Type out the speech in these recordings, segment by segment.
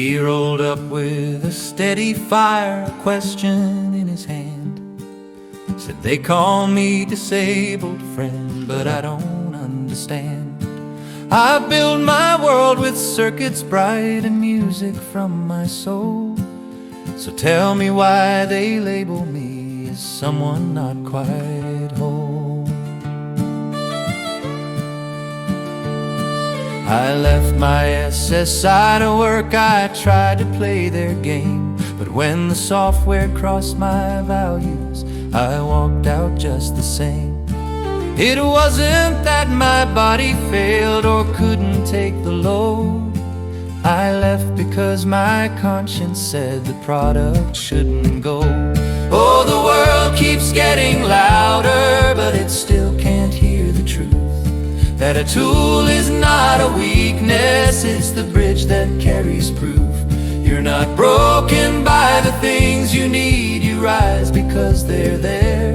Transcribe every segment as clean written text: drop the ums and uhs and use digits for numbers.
He rolled up with a steady fire, a question in his hand. Said, they call me disabled friend, but I don't understand. I build my world with circuits bright and music from my soul. So tell me why they label me as someone not quite whole. I left my SSI to work, I tried to play their game. But when the software crossed my values, I walked out just the same. It wasn't that my body failed or couldn't take the load. I left because my conscience said the product shouldn't go. Oh, the world keeps getting louder, but it still can't hear the truth. That a tool is not a weakness, it's the bridge that carries proof. You're not broken by the things you need, you rise because they're there.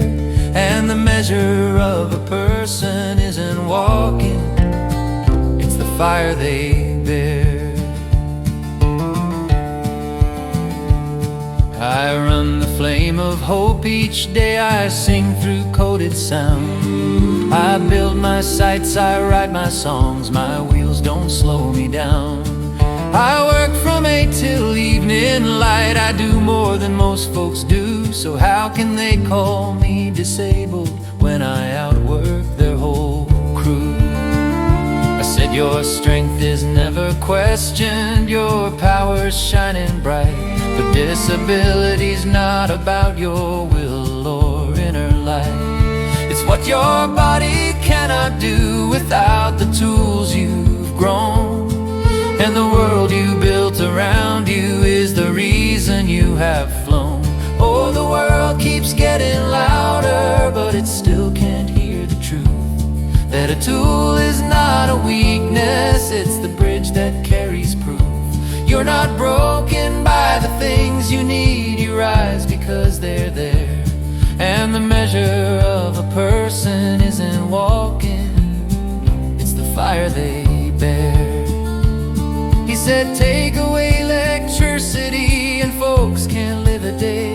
And the measure of a person isn't walking, it's the fire they bear. I run the flame of hope each day, I sing through coded sound. I build my sights, I write my songs, my wheels don't slow me down. I work from 8 till evening light, I do more than most folks do. So how can they call me disabled when I outwork their whole crew? I said, your strength is never questioned, your power's shining bright. But disability's not about your will or inner light. It's what your body cannot do without the tools you've grown. And the world you built around you is the reason you have flown. Oh, the world keeps getting louder, but it still can't hear the truth. That a tool is not a weakness, it's the bridge that carries proof. You're not broken by the things you need, you rise because they're there. And the measure of a person isn't walking, it's the fire they bear. He said, take away electricity and folks can't live a day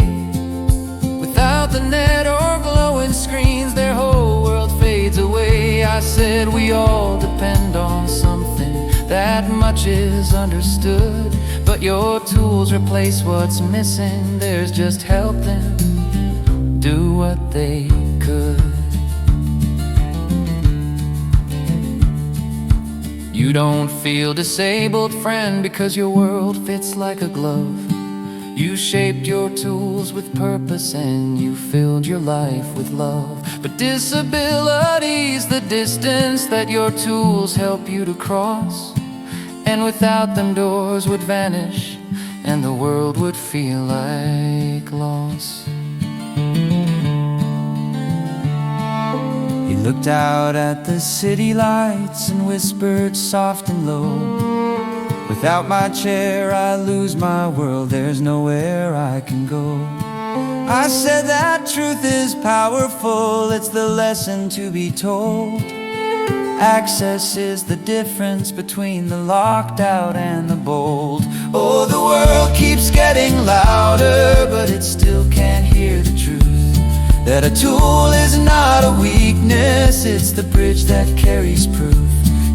without the net or glowing screens, their whole world fades away. I said, we all depend on something, that much is understood. But your tools replace what's missing, there's just help them do what they could. You don't feel disabled, friend, because your world fits like a glove. You shaped your tools with purpose and you filled your life with love. But disability's the distance that your tools help you to cross. And without them doors would vanish and the world would feel like loss. He looked out at the city lights and whispered soft and low, without my chair I lose my world, there's nowhere I can go. I said that truth is powerful, it's the lesson to be told. Access is the difference between the locked out and the bold. Oh, the world keeps getting louder, but it still can't hear the truth. That a tool is not a weakness, it's the bridge that carries proof.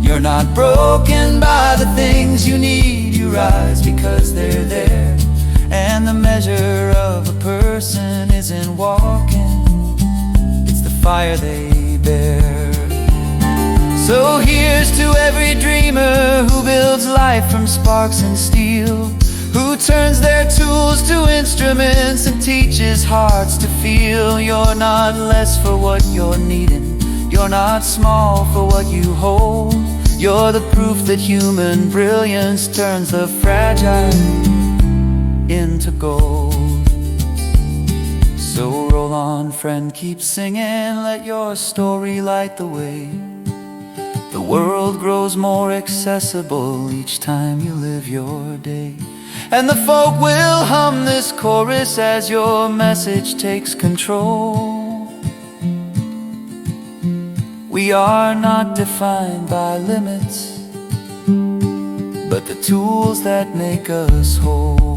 You're not broken by the things you need, you rise because they're there. And the measure of a person isn't walking, it's the fire they bear. So here's to every dreamer who builds life from sparks and steel, who turns their tools to instruments and teaches hearts to feel. You're not less for what you're needing, you're not small for what you hold. You're the proof that human brilliance turns the fragile into gold. So roll on, friend, keep singing, let your story light the way. The world grows more accessible each time you live your day. And the folk will hum this chorus as your message takes control. We are not defined by limits, but the tools that make us whole.